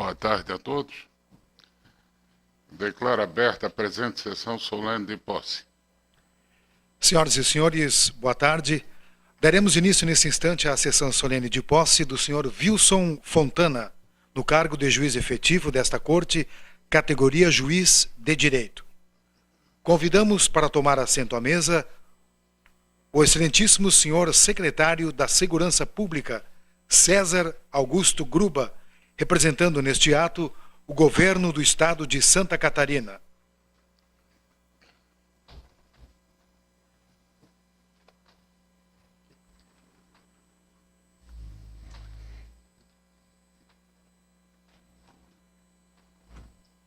Boa tarde a todos. Declaro aberta a presente sessão solene de posse. Senhoras e senhores, boa tarde. Daremos início nesse instante à sessão solene de posse do senhor Wilson Fontana, no cargo de juiz efetivo desta Corte, categoria Juiz de Direito. Convidamos para tomar assento à mesa o excelentíssimo senhor secretário da Segurança Pública, César Augusto Gruba, representando neste ato o governo do estado de Santa Catarina.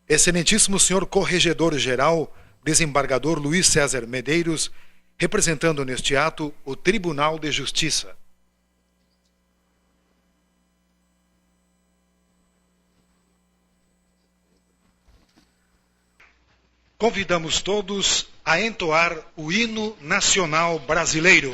Excelentíssimo senhor Corregedor-Geral, desembargador Luiz César Medeiros, representando neste ato o Tribunal de Justiça. Convidamos todos a entoar o hino nacional brasileiro.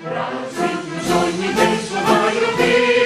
Brasil, sonho imenso vai ouvir.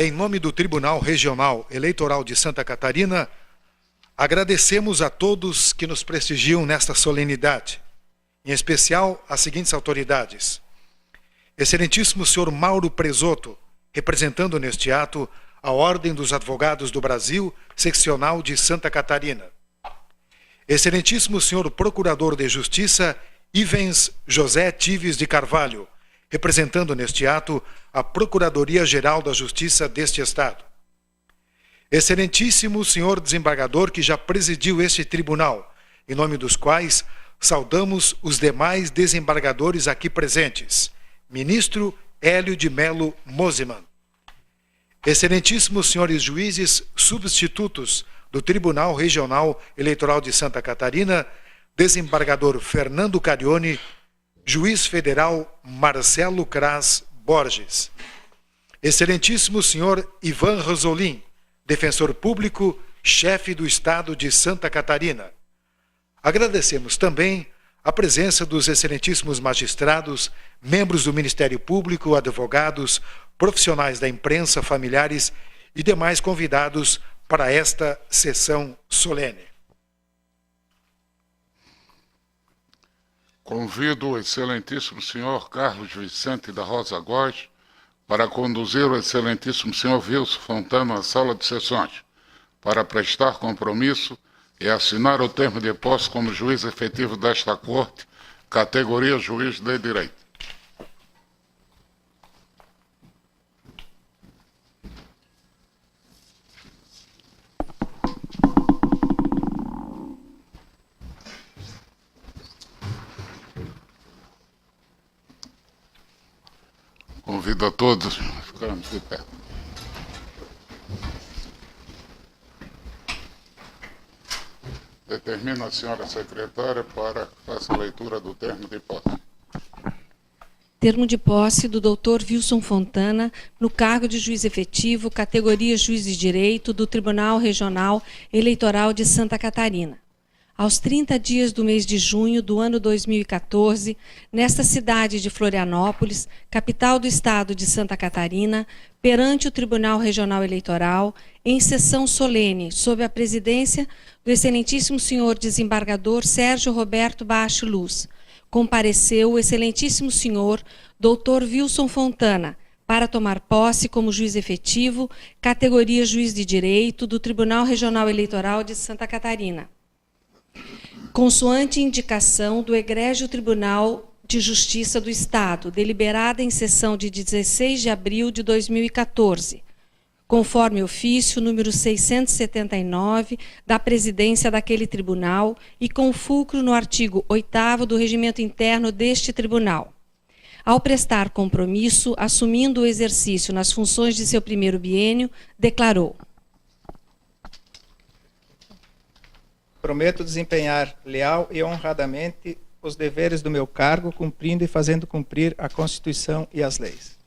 em nome do Tribunal Regional Eleitoral de Santa Catarina, agradecemos a todos que nos prestigiam nesta solenidade, em especial as seguintes autoridades: Excelentíssimo senhor Mauro Presoto, representando neste ato a Ordem dos Advogados do Brasil, seccional de Santa Catarina. Excelentíssimo senhor Procurador de Justiça Ivens José Tives de Carvalho, representando neste ato a Procuradoria-Geral da Justiça deste Estado. Excelentíssimo senhor desembargador que já presidiu este tribunal, em nome dos quais saudamos os demais desembargadores aqui presentes. Ministro Hélio de Melo Moseman. Excelentíssimos senhores juízes substitutos do Tribunal Regional Eleitoral de Santa Catarina, desembargador Fernando Carione, juiz federal Marcelo Cras Borges. Excelentíssimo senhor Ivan Rosolin, defensor público, chefe do Estado de Santa Catarina. Agradecemos também a presença dos excelentíssimos magistrados, membros do Ministério Público, advogados, profissionais da imprensa, familiares e demais convidados para esta sessão solene. Convido o excelentíssimo senhor Carlos Vicente da Rosa Góes para conduzir o excelentíssimo senhor Wilson Fontana à sala de sessões, para prestar compromisso e assinar o termo de posse como juiz efetivo desta Corte, categoria juiz de direito. Convido a todos a ficarmos de pé. Determina a senhora secretária para que faça a leitura do termo de posse. Termo de posse do Dr. Wilson Fontana, no cargo de juiz efetivo, categoria juiz de direito do Tribunal Regional Eleitoral de Santa Catarina. Aos 30 dias do mês de junho do ano 2014, nesta cidade de Florianópolis, capital do estado de Santa Catarina, perante o Tribunal Regional Eleitoral, em sessão solene, sob a presidência do excelentíssimo senhor desembargador Sérgio Roberto Bache Luz, compareceu o excelentíssimo senhor Dr. Wilson Fontana, para tomar posse como juiz efetivo, categoria juiz de direito do Tribunal Regional Eleitoral de Santa Catarina, consoante indicação do Egrégio Tribunal de Justiça do Estado, deliberada em sessão de 16 de abril de 2014, conforme ofício número 679 da presidência daquele tribunal e com fulcro no artigo 8º do regimento interno deste tribunal. Ao prestar compromisso, assumindo o exercício nas funções de seu primeiro biênio, declarou: prometo desempenhar leal e honradamente os deveres do meu cargo, cumprindo e fazendo cumprir a Constituição e as leis.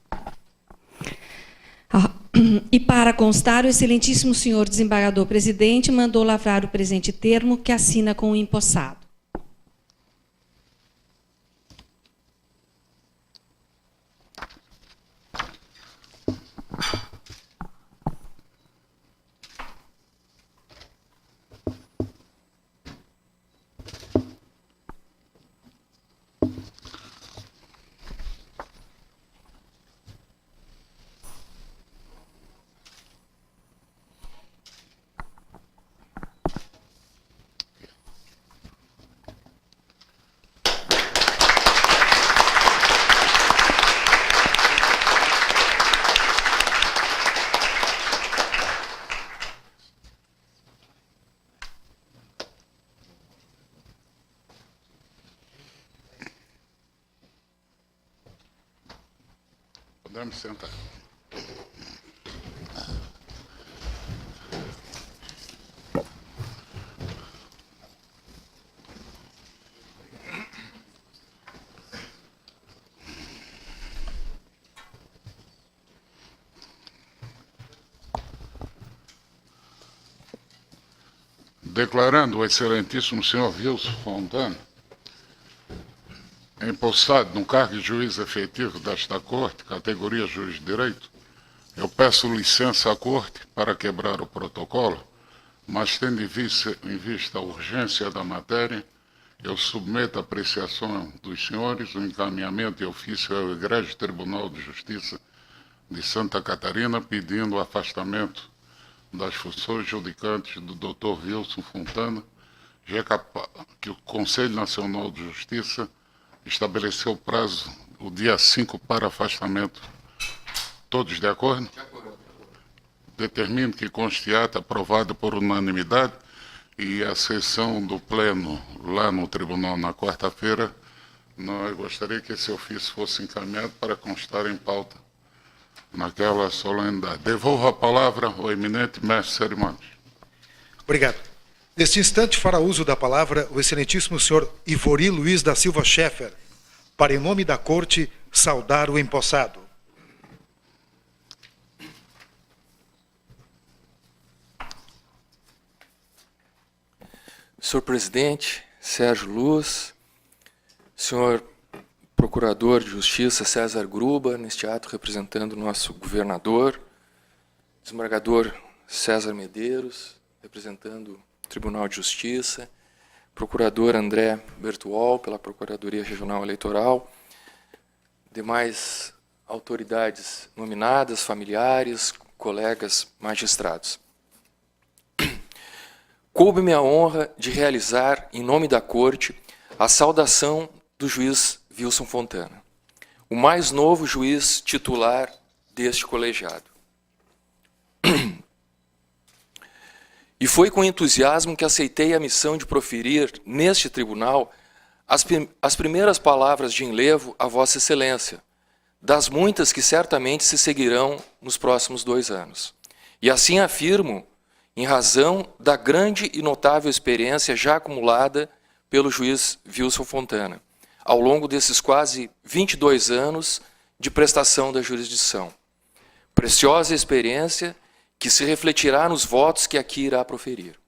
E para constar, o excelentíssimo senhor desembargador presidente mandou lavrar o presente termo, que assina com o empossado. Podemos sentar. Declarando o excelentíssimo senhor Wilson Fontana empossado no cargo de juiz efetivo desta Corte, categoria juiz de direito, Eu peço licença à Corte para quebrar o protocolo, mas tendo em vista a urgência da matéria, eu submeto à apreciação dos senhores o encaminhamento e ofício ao Egrégio Tribunal de Justiça de Santa Catarina, pedindo o afastamento das funções judicantes do Dr. Wilson Fontana, já que o Conselho Nacional de Justiça estabeleceu o prazo, o dia 5 para afastamento. Todos de acordo? De acordo. Determino que conste ata aprovado por unanimidade e a sessão do Pleno lá no Tribunal na quarta-feira, eu gostaria que esse ofício fosse encaminhado para constar em pauta naquela solenidade. Devolvo a palavra ao eminente mestre de cerimônias. Obrigado. Neste instante, fará uso da palavra o excelentíssimo senhor Ivori Luiz da Silva Schaeffer, para, em nome da Corte, saudar o empossado. Senhor presidente, Sérgio Luz, senhor procurador de justiça, César Gruba, neste ato representando o nosso governador, desembargador César Medeiros, representando o Tribunal de Justiça, procurador André Bertuol, pela Procuradoria Regional Eleitoral, demais autoridades nominadas, familiares, colegas magistrados. Coube-me a honra de realizar, em nome da Corte, a saudação do juiz Wilson Fontana, o mais novo juiz titular deste colegiado. E foi com entusiasmo que aceitei a missão de proferir, neste tribunal, as primeiras palavras de enlevo a Vossa Excelência, das muitas que certamente se seguirão nos próximos 2 anos. E assim afirmo, em razão da grande e notável experiência já acumulada pelo juiz Wilson Fontana, ao longo desses quase 22 anos de prestação da jurisdição. Preciosa experiência que se refletirá nos votos que aqui irá proferir.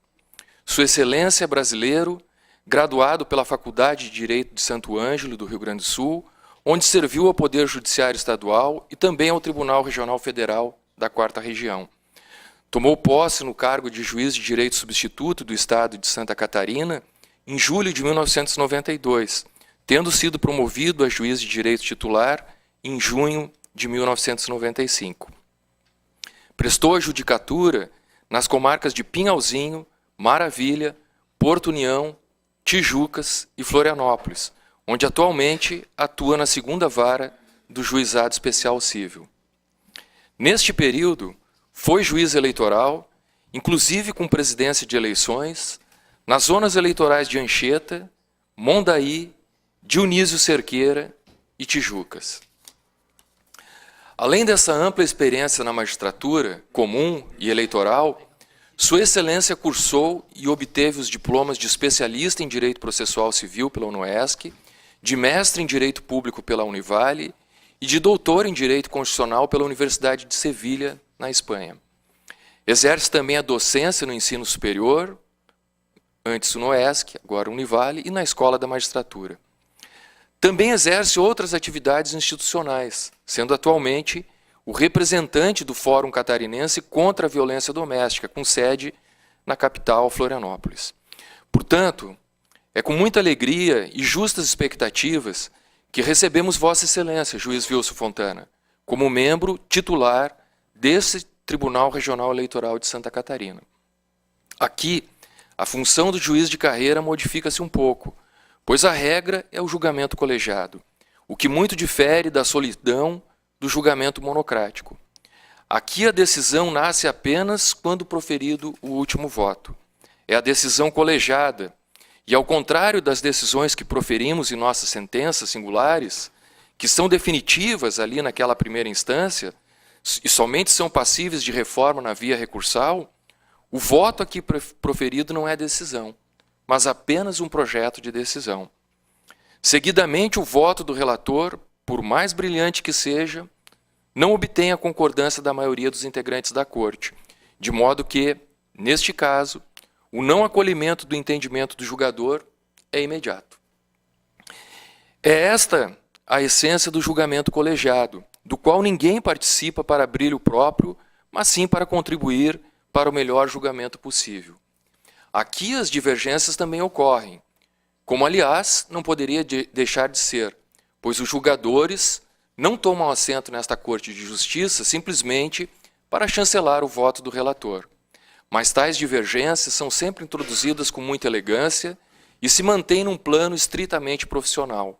Sua Excelência é brasileiro, graduado pela Faculdade de Direito de Santo Ângelo, do Rio Grande do Sul, onde serviu ao Poder Judiciário Estadual e também ao Tribunal Regional Federal da 4ª Região. Tomou posse no cargo de juiz de direito substituto do Estado de Santa Catarina em julho de 1992, tendo sido promovido a juiz de direito titular em junho de 1995. Prestou a judicatura nas comarcas de Pinhalzinho, Maravilha, Porto União, Tijucas e Florianópolis, onde atualmente atua na 2ª Vara do Juizado Especial Cível. Neste período, foi juiz eleitoral, inclusive com presidência de eleições, nas zonas eleitorais de Anchieta, Mondaí, Dionísio Cerqueira e Tijucas. Além dessa ampla experiência na magistratura comum e eleitoral, Sua Excelência cursou e obteve os diplomas de especialista em Direito Processual Civil pela UNOESC, de mestre em Direito Público pela Univale e de doutor em Direito Constitucional pela Universidade de Sevilha, na Espanha. Exerce também a docência no ensino superior, antes UNOESC, agora Univale, e na Escola da Magistratura. Também exerce outras atividades institucionais, sendo atualmente o representante do Fórum Catarinense contra a Violência Doméstica, com sede na capital, Florianópolis. Portanto, é com muita alegria e justas expectativas que recebemos Vossa Excelência, juiz Wilson Fontana, como membro titular desse Tribunal Regional Eleitoral de Santa Catarina. Aqui, a função do juiz de carreira modifica-se um pouco, pois a regra é o julgamento colegiado, o que muito difere da solidão do julgamento monocrático. Aqui a decisão nasce apenas quando proferido o último voto. É a decisão colegiada, e ao contrário das decisões que proferimos em nossas sentenças singulares, que são definitivas ali naquela primeira instância, e somente são passíveis de reforma na via recursal, o voto aqui proferido não é decisão, mas apenas um projeto de decisão. Seguidamente, o voto do relator, por mais brilhante que seja, não obtém a concordância da maioria dos integrantes da Corte, de modo que, neste caso, o não acolhimento do entendimento do julgador é imediato. É esta a essência do julgamento colegiado, do qual ninguém participa para brilho próprio, mas sim para contribuir para o melhor julgamento possível. Aqui as divergências também ocorrem, como, aliás, não poderia deixar de ser, pois os julgadores não tomam assento nesta Corte de Justiça simplesmente para chancelar o voto do relator. Mas tais divergências são sempre introduzidas com muita elegância e se mantêm num plano estritamente profissional,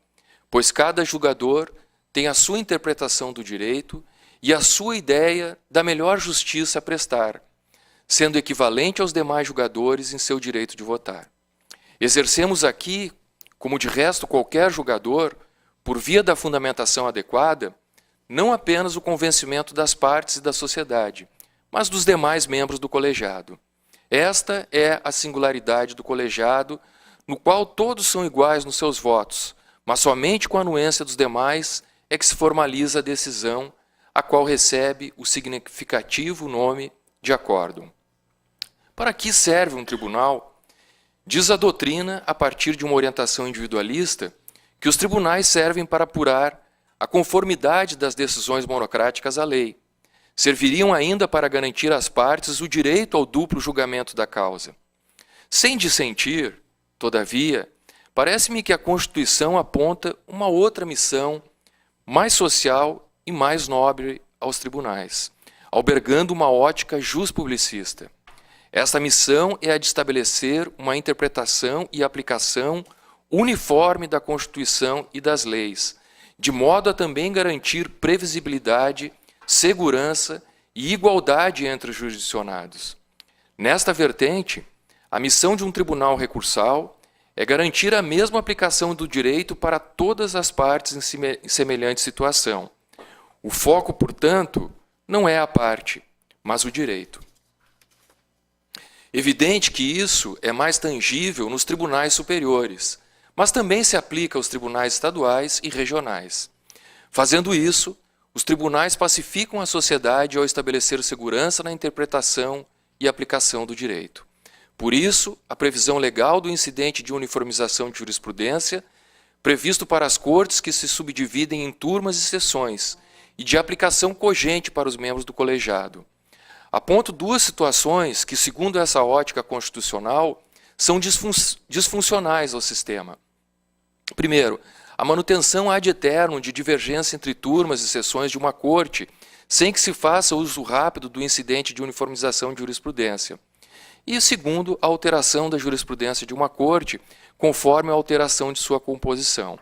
pois cada julgador tem a sua interpretação do direito e a sua ideia da melhor justiça a prestar, sendo equivalente aos demais julgadores em seu direito de votar. Exercemos aqui, como de resto qualquer julgador, por via da fundamentação adequada, não apenas o convencimento das partes e da sociedade, mas dos demais membros do colegiado. Esta é a singularidade do colegiado, no qual todos são iguais nos seus votos, mas somente com a anuência dos demais é que se formaliza a decisão, a qual recebe o significativo nome de acórdão. Para que serve um tribunal? Diz a doutrina, a partir de uma orientação individualista, que os tribunais servem para apurar a conformidade das decisões monocráticas à lei. Serviriam ainda para garantir às partes o direito ao duplo julgamento da causa. Sem dissentir, todavia, parece-me que a Constituição aponta uma outra missão mais social e mais nobre aos tribunais, albergando uma ótica juspublicista. Esta missão é a de estabelecer uma interpretação e aplicação uniforme da Constituição e das leis, de modo a também garantir previsibilidade, segurança e igualdade entre os jurisdicionados. Nesta vertente, a missão de um tribunal recursal é garantir a mesma aplicação do direito para todas as partes em semelhante situação. O foco, portanto, não é a parte, mas o direito. Evidente que isso é mais tangível nos tribunais superiores, mas também se aplica aos tribunais estaduais e regionais. Fazendo isso, os tribunais pacificam a sociedade ao estabelecer segurança na interpretação e aplicação do direito. Por isso, a previsão legal do incidente de uniformização de jurisprudência, previsto para as cortes que se subdividem em turmas e sessões, e de aplicação cogente para os membros do colegiado. Aponto duas situações que, segundo essa ótica constitucional, são disfuncionais ao sistema. Primeiro, a manutenção ad eternum de divergência entre turmas e sessões de uma corte, sem que se faça uso rápido do incidente de uniformização de jurisprudência. E, segundo, a alteração da jurisprudência de uma corte, conforme a alteração de sua composição.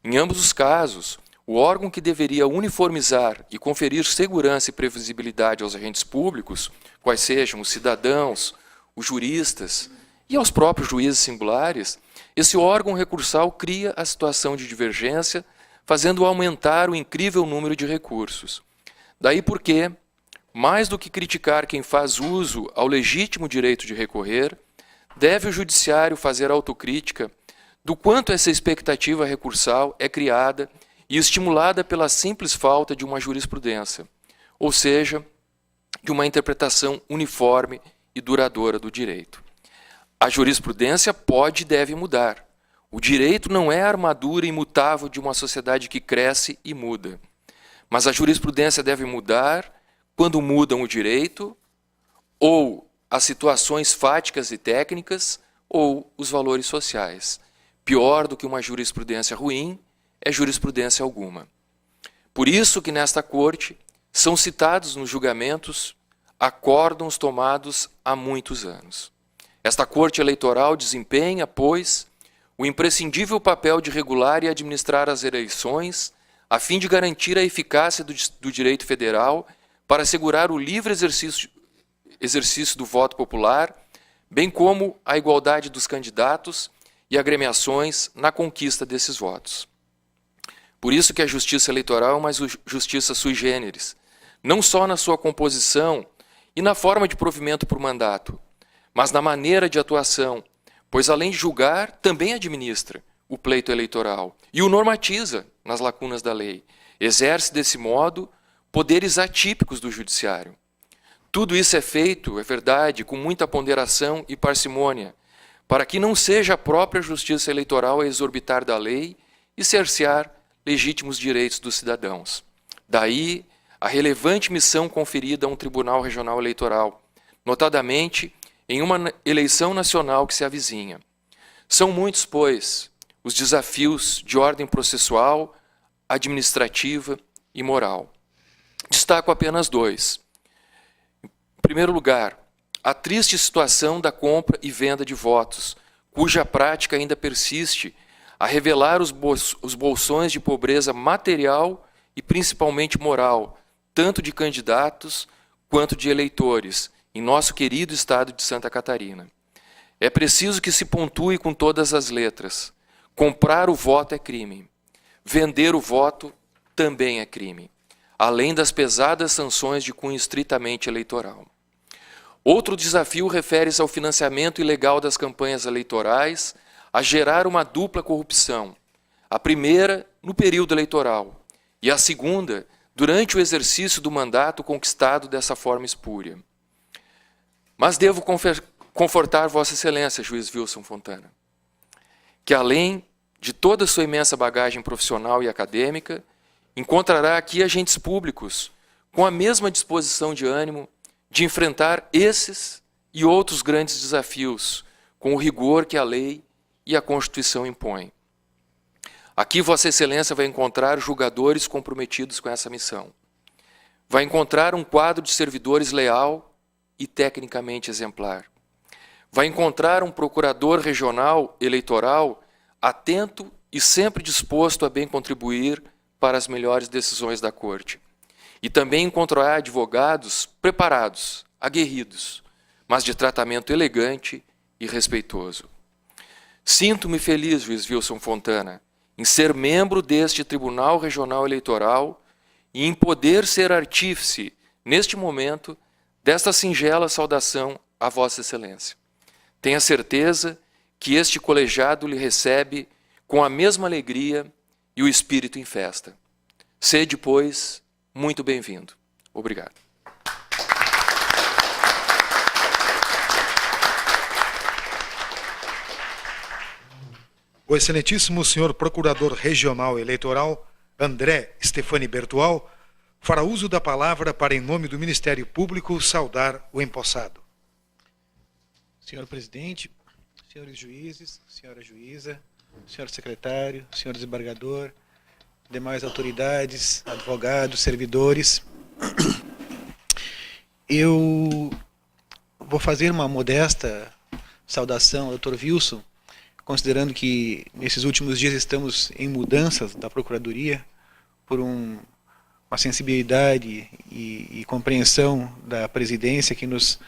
Em ambos os casos, o órgão que deveria uniformizar e conferir segurança e previsibilidade aos agentes públicos, quais sejam os cidadãos, os juristas e aos próprios juízes singulares, esse órgão recursal cria a situação de divergência, fazendo aumentar o incrível número de recursos. Daí porque, mais do que criticar quem faz uso ao legítimo direito de recorrer, deve o judiciário fazer autocrítica do quanto essa expectativa recursal é criada e estimulada pela simples falta de uma jurisprudência, ou seja, de uma interpretação uniforme e duradoura do direito. A jurisprudência pode e deve mudar. O direito não é a armadura imutável de uma sociedade que cresce e muda. Mas a jurisprudência deve mudar quando mudam o direito, ou as situações fáticas e técnicas, ou os valores sociais. Pior do que uma jurisprudência ruim é jurisprudência alguma. Por isso que nesta corte são citados nos julgamentos acórdãos tomados há muitos anos. Esta corte eleitoral desempenha, pois, o imprescindível papel de regular e administrar as eleições, a fim de garantir a eficácia do direito federal para assegurar o livre exercício do voto popular, bem como a igualdade dos candidatos e agremiações na conquista desses votos. Por isso que a justiça eleitoral é uma justiça sui generis, não só na sua composição e na forma de provimento por mandato, mas na maneira de atuação, pois além de julgar, também administra o pleito eleitoral e o normatiza nas lacunas da lei. Exerce, desse modo, poderes atípicos do judiciário. Tudo isso é feito, é verdade, com muita ponderação e parcimônia, para que não seja a própria justiça eleitoral a exorbitar da lei e cercear legítimos direitos dos cidadãos. Daí a relevante missão conferida a um Tribunal Regional Eleitoral, notadamente em uma eleição nacional que se avizinha. São muitos, pois, os desafios de ordem processual, administrativa e moral. Destaco apenas 2. Em primeiro lugar, a triste situação da compra e venda de votos, cuja prática ainda persiste a revelar os bolsões de pobreza material e principalmente moral, tanto de candidatos quanto de eleitores, em nosso querido estado de Santa Catarina. É preciso que se pontue com todas as letras. Comprar o voto é crime. Vender o voto também é crime, além das pesadas sanções de cunho estritamente eleitoral. Outro desafio refere-se ao financiamento ilegal das campanhas eleitorais, a gerar uma dupla corrupção. A primeira, no período eleitoral, e a segunda, durante o exercício do mandato conquistado dessa forma espúria. Mas devo confortar Vossa Excelência, juiz Wilson Fontana, que além de toda a sua imensa bagagem profissional e acadêmica, encontrará aqui agentes públicos com a mesma disposição de ânimo de enfrentar esses e outros grandes desafios, com o rigor que a lei e a Constituição impõem. Aqui Vossa Excelência vai encontrar julgadores comprometidos com essa missão. Vai encontrar um quadro de servidores leal e tecnicamente exemplar. Vai encontrar um procurador regional eleitoral atento e sempre disposto a bem contribuir para as melhores decisões da Corte. E também encontrará advogados preparados, aguerridos, mas de tratamento elegante e respeitoso. Sinto-me feliz, juiz Wilson Fontana, em ser membro deste Tribunal Regional Eleitoral e em poder ser artífice, neste momento, desta singela saudação a Vossa Excelência. Tenha certeza que este colegiado lhe recebe com a mesma alegria e o espírito em festa. Sede, pois, muito bem-vindo. Obrigado. O excelentíssimo senhor Procurador Regional Eleitoral, André Stefani Bertual, fará uso da palavra para, em nome do Ministério Público, saudar o empossado. Senhor presidente, senhores juízes, senhora juíza, senhor secretário, senhor desembargador, demais autoridades, advogados, servidores, eu vou fazer uma modesta saudação ao Dr. Wilson, considerando que nesses últimos dias estamos em mudanças da Procuradoria por uma sensibilidade e compreensão da presidência que nos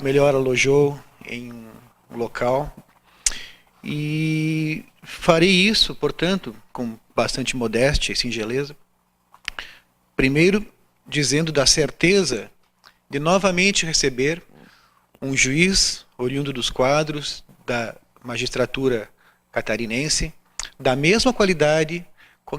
melhor alojou em um local. E farei isso, portanto, com bastante modéstia e singeleza. Primeiro, dizendo da certeza de novamente receber um juiz oriundo dos quadros da magistratura catarinense, da mesma qualidade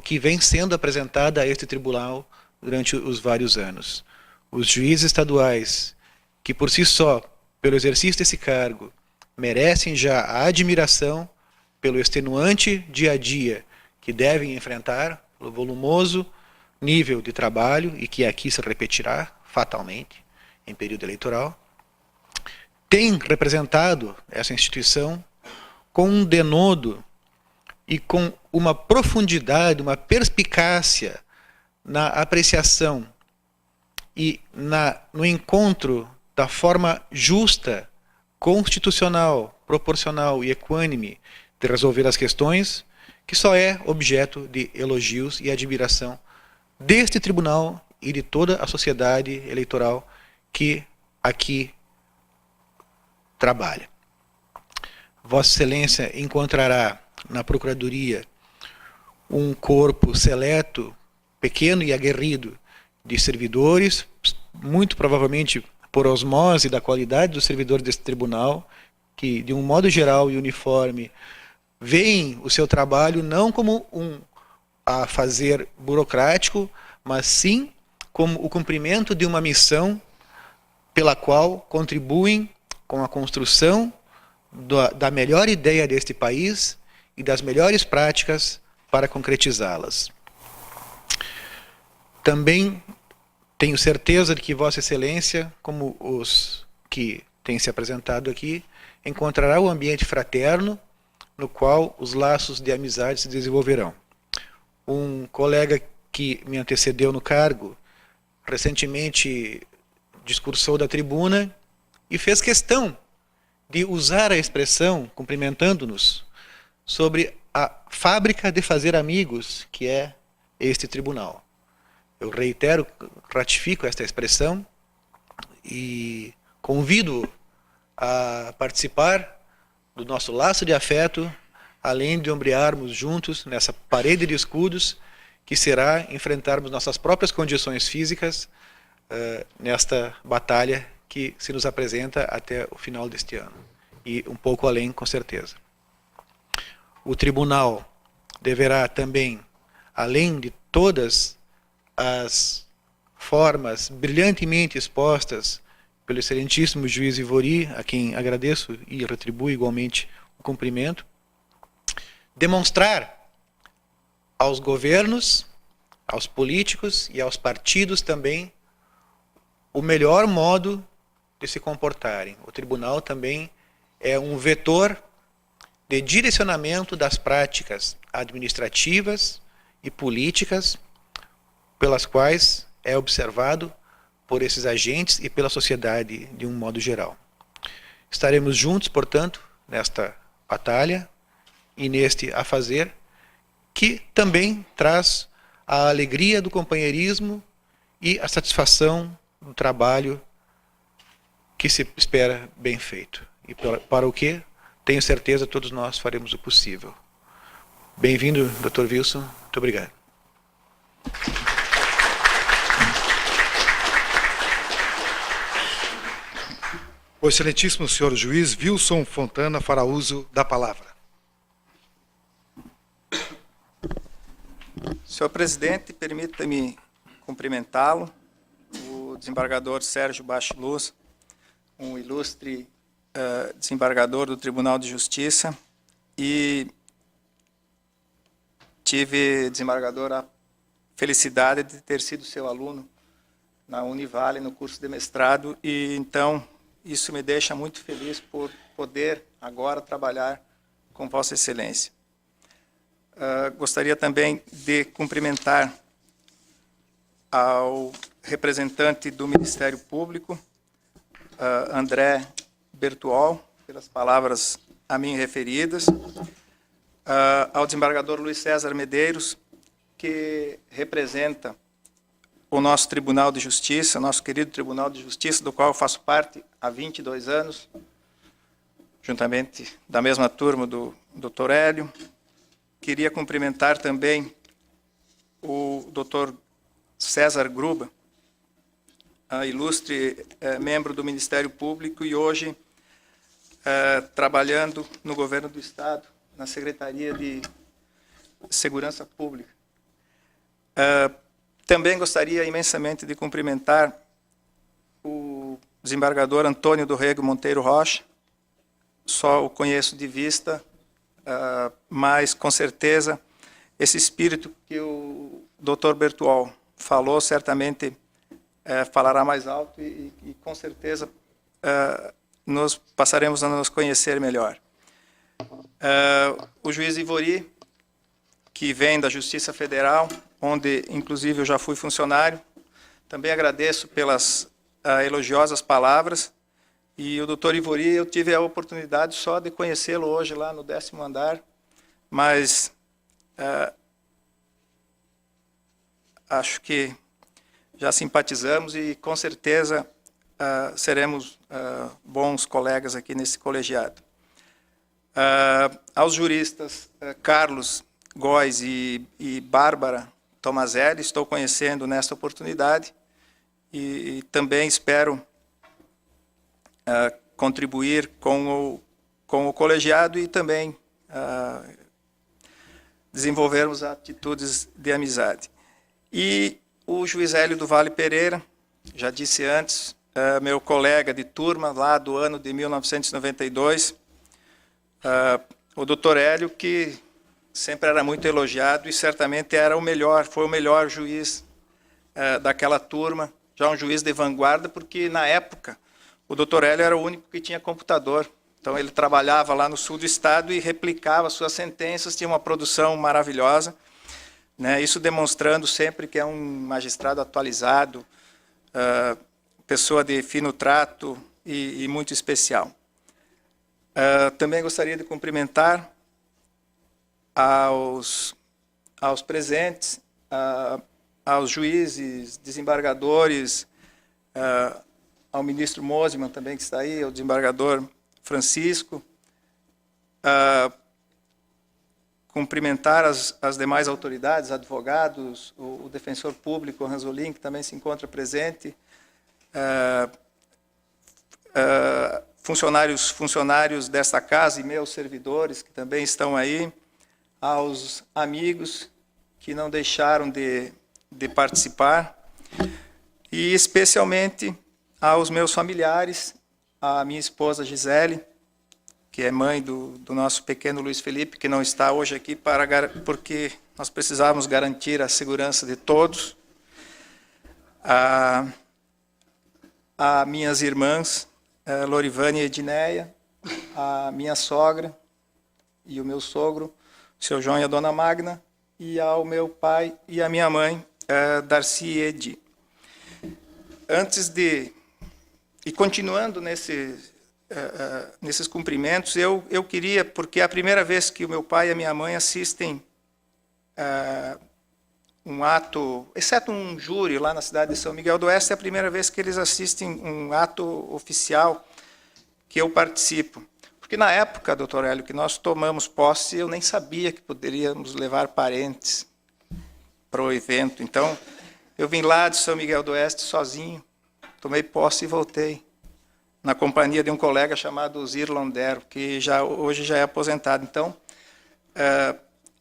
que vem sendo apresentada a este tribunal durante os vários anos. Os juízes estaduais, que por si só, pelo exercício desse cargo, merecem já a admiração pelo extenuante dia a dia que devem enfrentar, pelo volumoso nível de trabalho, e que aqui se repetirá fatalmente em período eleitoral, tem representado essa instituição com um denodo e com uma profundidade, uma perspicácia na apreciação e no encontro da forma justa, constitucional, proporcional e equânime de resolver as questões, que só é objeto de elogios e admiração deste tribunal e de toda a sociedade eleitoral que aqui trabalha. Vossa Excelência encontrará na Procuradoria um corpo seleto, pequeno e aguerrido de servidores, muito provavelmente por osmose da qualidade dos servidores deste tribunal, que de um modo geral e uniforme veem o seu trabalho não como a fazer burocrático, mas sim como o cumprimento de uma missão pela qual contribuem com a construção da melhor ideia deste país e das melhores práticas para concretizá-las. Também tenho certeza de que Vossa Excelência, como os que têm se apresentado aqui, encontrará um ambiente fraterno no qual os laços de amizade se desenvolverão. Um colega que me antecedeu no cargo recentemente discursou da tribuna e fez questão de usar a expressão, cumprimentando-nos, sobre a fábrica de fazer amigos que é este tribunal. Eu reitero, ratifico esta expressão e convido a participar do nosso laço de afeto, além de ombrearmos juntos nessa parede de escudos, que será enfrentarmos nossas próprias condições físicas nesta batalha que se nos apresenta até o final deste ano. E um pouco além, com certeza. O tribunal deverá também, além de todas as formas brilhantemente expostas pelo excelentíssimo juiz Ivori, a quem agradeço e retribuo igualmente o cumprimento, demonstrar aos governos, aos políticos e aos partidos também o melhor modo de se comportarem. O tribunal também é um vetor de direcionamento das práticas administrativas e políticas pelas quais é observado por esses agentes e pela sociedade de um modo geral. Estaremos juntos, portanto, nesta batalha e neste afazer, que também traz a alegria do companheirismo e a satisfação do trabalho que se espera bem feito. E para o que, tenho certeza, todos nós faremos o possível. Bem-vindo, Dr. Wilson. Muito obrigado. O excelentíssimo senhor juiz Wilson Fontana fará uso da palavra. Senhor presidente, permita-me cumprimentá-lo, o desembargador Sérgio Bacheluz, um ilustre desembargador do Tribunal de Justiça, e tive, desembargador, a felicidade de ter sido seu aluno na Univale, no curso de mestrado, e então isso me deixa muito feliz por poder agora trabalhar com Vossa Excelência. Gostaria também de cumprimentar ao representante do Ministério Público, André Bertuol, pelas palavras a mim referidas, ao desembargador Luiz César Medeiros, que representa o nosso Tribunal de Justiça, nosso querido Tribunal de Justiça, do qual eu faço parte há 22 anos, juntamente da mesma turma do Dr. Hélio. Queria cumprimentar também o Dr. César Gruba, ilustre membro do Ministério Público e hoje trabalhando no Governo do Estado, na Secretaria de Segurança Pública. Também gostaria imensamente de cumprimentar o desembargador Antônio do Rego Monteiro Rocha. Só o conheço de vista, mas com certeza esse espírito que o Dr. Bertuol falou certamente falará mais alto e com certeza nós passaremos a nos conhecer melhor. O juiz Ivori, que vem da Justiça Federal, onde inclusive eu já fui funcionário, também agradeço pelas elogiosas palavras, e o doutor Ivori, eu tive a oportunidade só de conhecê-lo hoje lá no 10º andar, mas acho que já simpatizamos e com certeza seremos bons colegas aqui nesse colegiado. Aos juristas Carlos Góes e Bárbara Tomazelli, estou conhecendo nesta oportunidade e também espero contribuir com o colegiado e também desenvolvermos atitudes de amizade. E o juiz Hélio do Vale Pereira, já disse antes, meu colega de turma lá do ano de 1992, o doutor Hélio, que sempre era muito elogiado e certamente era o melhor, foi o melhor juiz daquela turma, já um juiz de vanguarda, porque na época o doutor Hélio era o único que tinha computador. Então ele trabalhava lá no sul do estado e replicava suas sentenças, tinha uma produção maravilhosa, né? Isso demonstrando sempre que é um magistrado atualizado, pessoa de fino trato e muito especial. Também gostaria de cumprimentar aos presentes, aos juízes, desembargadores, ao ministro Mosiman também que está aí, ao desembargador Francisco, cumprimentar as demais autoridades, advogados, o defensor público, o Ranzolin, que também se encontra presente, funcionários desta casa e meus servidores, que também estão aí, aos amigos que não deixaram de participar, e especialmente aos meus familiares, a minha esposa Gisele, que é mãe do nosso pequeno Luiz Felipe, que não está hoje aqui porque nós precisávamos garantir a segurança de todos, a minhas irmãs, Lorivânia e Edneia, a minha sogra e o meu sogro, o seu João e a dona Magna, e ao meu pai e a minha mãe, Darcy e Edi. E continuando nesses cumprimentos, eu queria, porque é a primeira vez que o meu pai e a minha mãe assistem um ato, exceto um júri lá na cidade de São Miguel do Oeste, é a primeira vez que eles assistem um ato oficial que eu participo. Porque na época, doutor Hélio, que nós tomamos posse, eu nem sabia que poderíamos levar parentes para o evento. Então, eu vim lá de São Miguel do Oeste sozinho, tomei posse e voltei, na companhia de um colega chamado Zir Londero, que hoje já é aposentado. Então,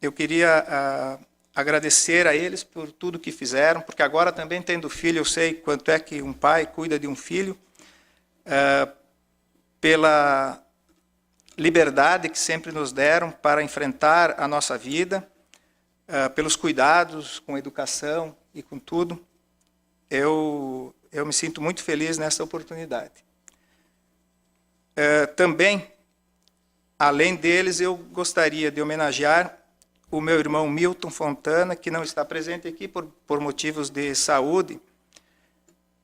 eu queria agradecer a eles por tudo que fizeram, porque agora também tendo filho, eu sei quanto é que um pai cuida de um filho, pela liberdade que sempre nos deram para enfrentar a nossa vida, pelos cuidados com a educação e com tudo. Eu me sinto muito feliz nessa oportunidade. Também, além deles, eu gostaria de homenagear o meu irmão Milton Fontana, que não está presente aqui por motivos de saúde,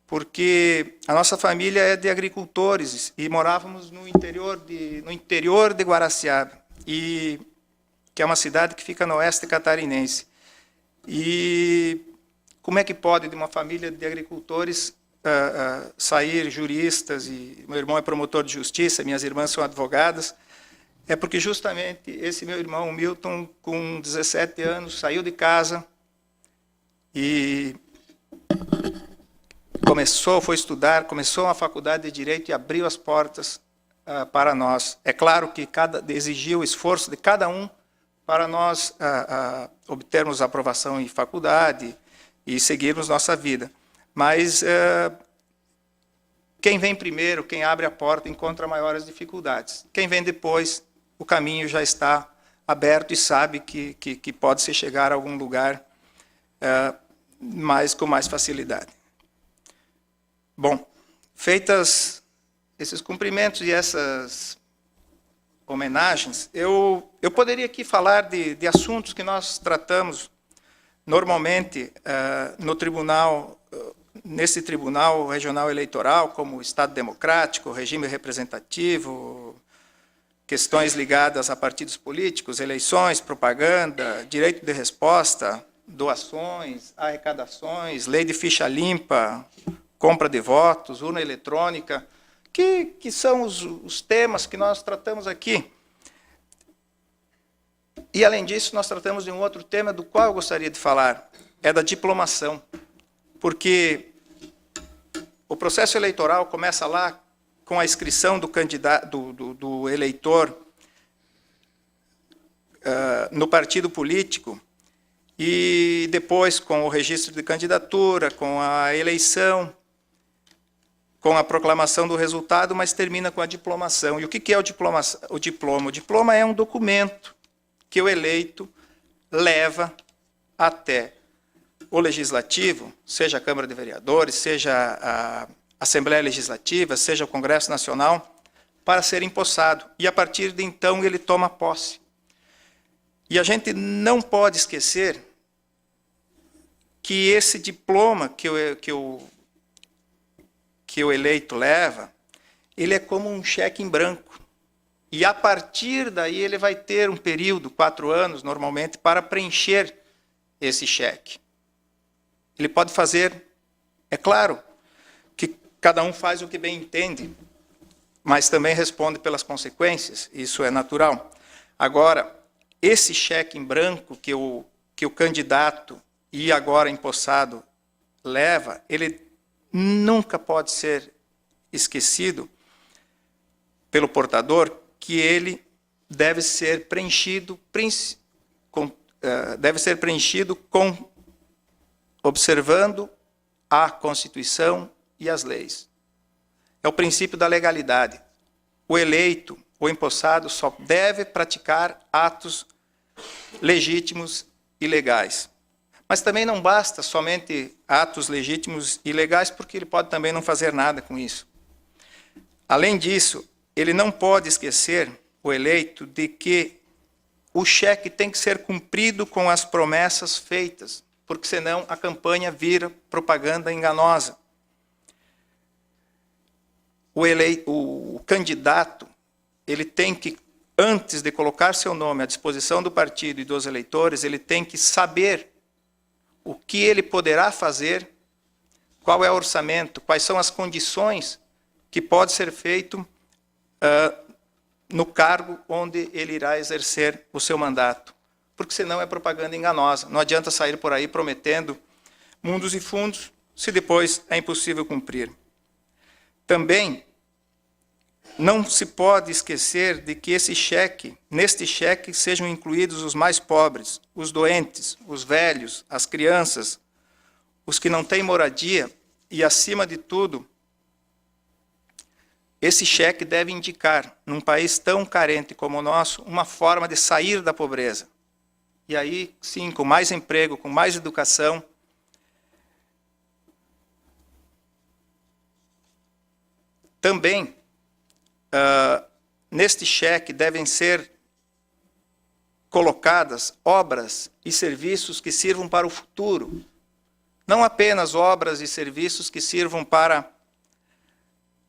porque a nossa família é de agricultores e morávamos no interior de Guaraciaba, que é uma cidade que fica no oeste catarinense. E como é que pode, de uma família de agricultores, sair juristas, e meu irmão é promotor de justiça, minhas irmãs são advogadas? É porque justamente esse meu irmão, Milton, com 17 anos, saiu de casa e foi estudar, começou uma faculdade de Direito e abriu as portas para nós. É claro que exigiu o esforço de cada um para nós obtermos aprovação em faculdade e seguirmos nossa vida. Mas quem vem primeiro, quem abre a porta, encontra maiores dificuldades. Quem vem depois, o caminho já está aberto e sabe que pode-se chegar a algum lugar com mais facilidade. Bom, feitas esses cumprimentos e essas homenagens, eu poderia aqui falar de assuntos que nós tratamos normalmente no tribunal, nesse Tribunal Regional Eleitoral, como o Estado Democrático, regime representativo, questões ligadas a partidos políticos, eleições, propaganda, direito de resposta, doações, arrecadações, lei de ficha limpa, compra de votos, urna eletrônica, que são os temas que nós tratamos aqui. E, além disso, nós tratamos de um outro tema do qual eu gostaria de falar, é da diplomação, porque o processo eleitoral começa lá com a inscrição do eleitor no partido político, e depois com o registro de candidatura, com a eleição, com a proclamação do resultado, mas termina com a diplomação. E o que é o diploma? O diploma é um documento que o eleito leva até o Legislativo, seja a Câmara de Vereadores, seja a Assembleia Legislativa, seja o Congresso Nacional, para ser empossado. E, a partir de então, ele toma posse. E a gente não pode esquecer que esse diploma que o eleito leva, ele é como um cheque em branco. E, a partir daí, ele vai ter um período, 4 anos, normalmente, para preencher esse cheque. Ele pode fazer, é claro, que cada um faz o que bem entende, mas também responde pelas consequências, isso é natural. Agora, esse cheque em branco que o candidato e agora empossado leva, ele nunca pode ser esquecido pelo portador, que ele deve ser preenchido observando a Constituição e as leis. É o princípio da legalidade. O eleito, o empossado, só deve praticar atos legítimos e legais. Mas também não basta somente atos legítimos e legais, porque ele pode também não fazer nada com isso. Além disso, ele não pode esquecer, o eleito, de que o cheque tem que ser cumprido com as promessas feitas, porque senão a campanha vira propaganda enganosa. O candidato, ele tem que, antes de colocar seu nome à disposição do partido e dos eleitores, ele tem que saber o que ele poderá fazer, qual é o orçamento, quais são as condições que pode ser feito no cargo onde ele irá exercer o seu mandato. Porque senão é propaganda enganosa. Não adianta sair por aí prometendo mundos e fundos, se depois é impossível cumprir. Também não se pode esquecer de que neste cheque sejam incluídos os mais pobres, os doentes, os velhos, as crianças, os que não têm moradia e, acima de tudo, esse cheque deve indicar, num país tão carente como o nosso, uma forma de sair da pobreza. E aí, sim, com mais emprego, com mais educação. Também, neste cheque devem ser colocadas obras e serviços que sirvam para o futuro. Não apenas obras e serviços que sirvam para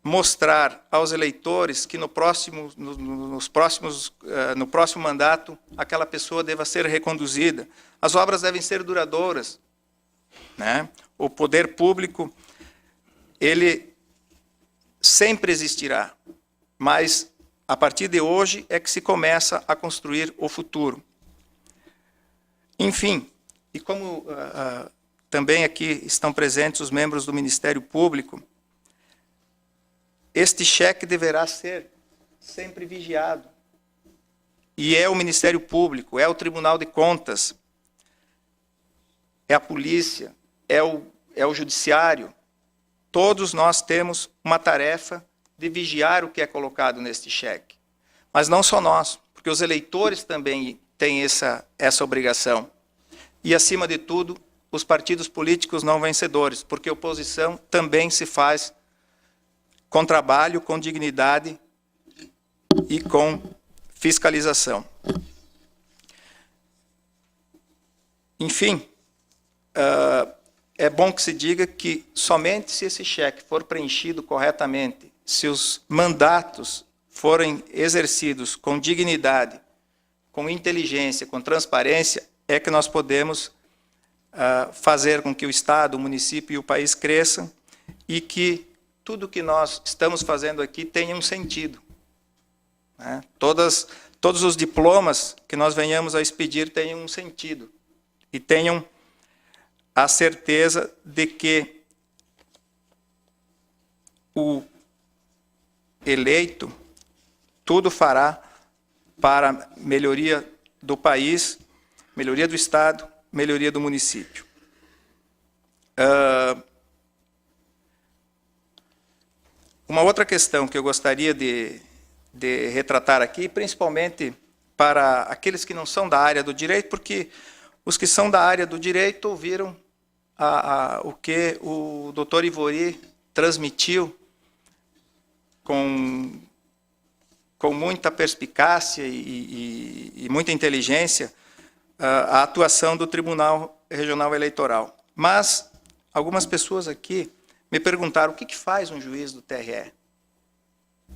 mostrar aos eleitores que no próximo mandato aquela pessoa deva ser reconduzida. As obras devem ser duradouras, né? O poder público, ele sempre existirá, mas a partir de hoje é que se começa a construir o futuro. Enfim, e como também aqui estão presentes os membros do Ministério Público, este cheque deverá ser sempre vigiado. E é o Ministério Público, é o Tribunal de Contas, é a polícia, é o Judiciário. Todos nós temos uma tarefa de vigiar o que é colocado neste cheque. Mas não só nós, porque os eleitores também têm essa obrigação. E, acima de tudo, os partidos políticos não vencedores, porque a oposição também se faz com trabalho, com dignidade e com fiscalização. Enfim, é bom que se diga que somente se esse cheque for preenchido corretamente, se os mandatos forem exercidos com dignidade, com inteligência, com transparência, é que nós podemos fazer com que o Estado, o município e o país cresçam e que tudo que nós estamos fazendo aqui tenha um sentido, né? Todos os diplomas que nós venhamos a expedir tenham um sentido e tenham a certeza de que o eleito tudo fará para melhoria do país, melhoria do Estado, melhoria do município. Uma outra questão que eu gostaria de retratar aqui, principalmente para aqueles que não são da área do direito, porque os que são da área do direito ouviram o que o Dr. Ivori transmitiu com muita perspicácia e muita inteligência a atuação do Tribunal Regional Eleitoral. Mas algumas pessoas aqui me perguntaram o que faz um juiz do TRE.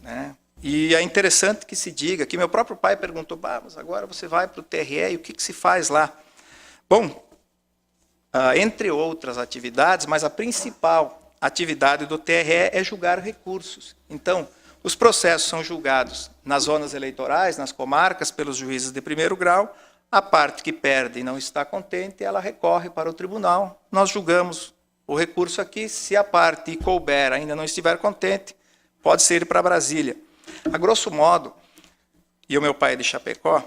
Né? E é interessante que se diga, que meu próprio pai perguntou, mas agora você vai para o TRE e o que se faz lá? Bom, entre outras atividades, mas a principal atividade do TRE é julgar recursos. Então, os processos são julgados nas zonas eleitorais, nas comarcas, pelos juízes de primeiro grau. A parte que perde e não está contente, ela recorre para o tribunal. Nós julgamos o recurso aqui. Se a parte que couber ainda não estiver contente, pode ser para Brasília. A grosso modo, e o meu pai é de Chapecó,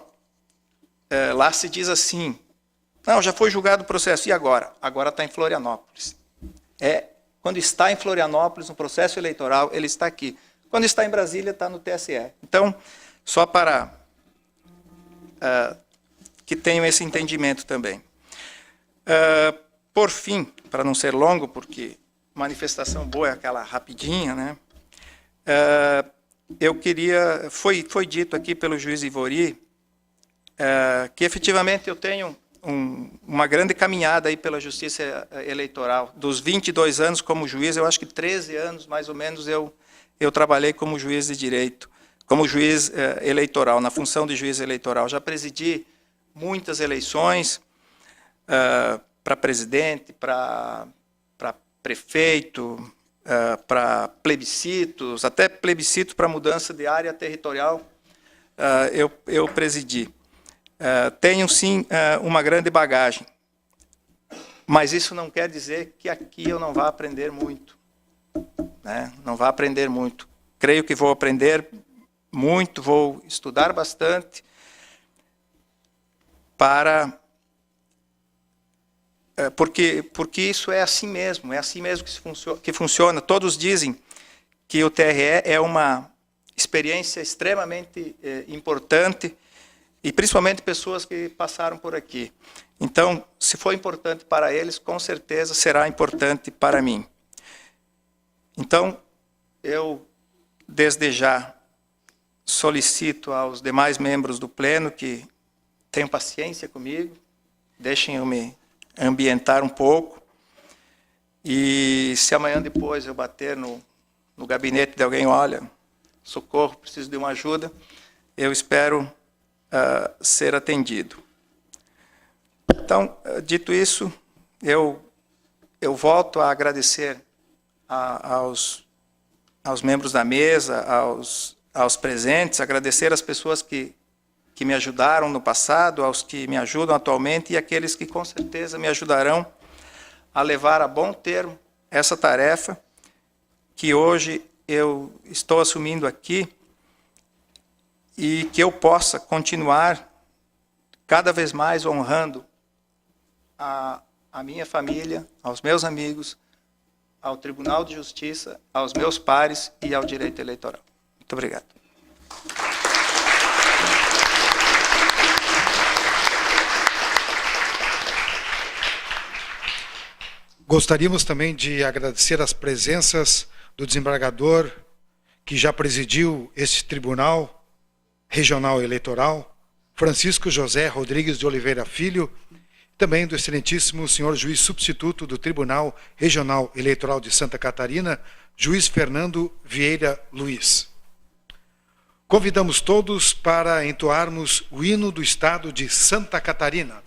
lá se diz assim, não, já foi julgado o processo, e agora? Agora está em Florianópolis. Quando está em Florianópolis, no processo eleitoral, ele está aqui. Quando está em Brasília, está no TSE. Então, só para que tenham esse entendimento também. Por fim, para não ser longo, porque manifestação boa é aquela rapidinha, né? Eu queria... Foi dito aqui pelo juiz Ivori que, efetivamente, eu tenho uma grande caminhada aí pela justiça eleitoral. Dos 22 anos como juiz, eu acho que 13 anos, mais ou menos, eu trabalhei como juiz de direito, como juiz eleitoral, na função de juiz eleitoral. Já presidi muitas eleições para presidente, para prefeito, para plebiscitos, até plebiscito para mudança de área territorial, eu presidi. Tenho, sim, uma grande bagagem, mas isso não quer dizer que aqui eu não vá aprender muito. Né? Não vá aprender muito. Creio que vou aprender muito, vou estudar bastante porque isso é assim mesmo que funciona. Todos dizem que o TRE é uma experiência extremamente importante, e principalmente pessoas que passaram por aqui. Então, se for importante para eles, com certeza será importante para mim. Então, eu, desde já, solicito aos demais membros do Pleno que tenham paciência comigo, deixem eu me ambientar um pouco, e se amanhã depois eu bater no gabinete de alguém, olha, socorro, preciso de uma ajuda, eu espero ser atendido. Então, dito isso, eu volto a agradecer aos membros da mesa, aos presentes, agradecer às pessoas que me ajudaram no passado, aos que me ajudam atualmente e aqueles que com certeza me ajudarão a levar a bom termo essa tarefa que hoje eu estou assumindo aqui, e que eu possa continuar cada vez mais honrando a minha família, aos meus amigos, ao Tribunal de Justiça, aos meus pares e ao direito eleitoral. Muito obrigado. Gostaríamos também de agradecer as presenças do desembargador que já presidiu este Tribunal Regional Eleitoral, Francisco José Rodrigues de Oliveira Filho, também do excelentíssimo senhor juiz substituto do Tribunal Regional Eleitoral de Santa Catarina, juiz Fernando Vieira Luiz. Convidamos todos para entoarmos o hino do Estado de Santa Catarina.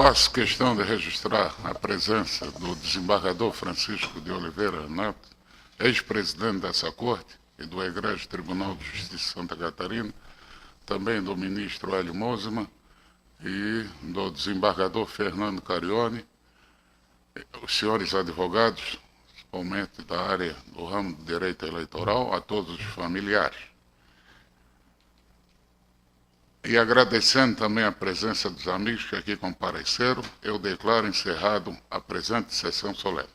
Faço questão de registrar a presença do desembargador Francisco de Oliveira Neto, ex-presidente dessa Corte e do Egrégio Tribunal de Justiça de Santa Catarina, também do ministro Hélio Mosman e do desembargador Fernando Carione, os senhores advogados, principalmente da área do ramo do direito eleitoral, a todos os familiares. E agradecendo também a presença dos amigos que aqui compareceram, eu declaro encerrado a presente sessão solene.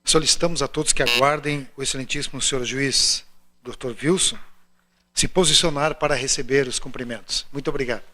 Solicitamos a todos que aguardem o excelentíssimo senhor juiz Dr. Wilson se posicionar para receber os cumprimentos. Muito obrigado.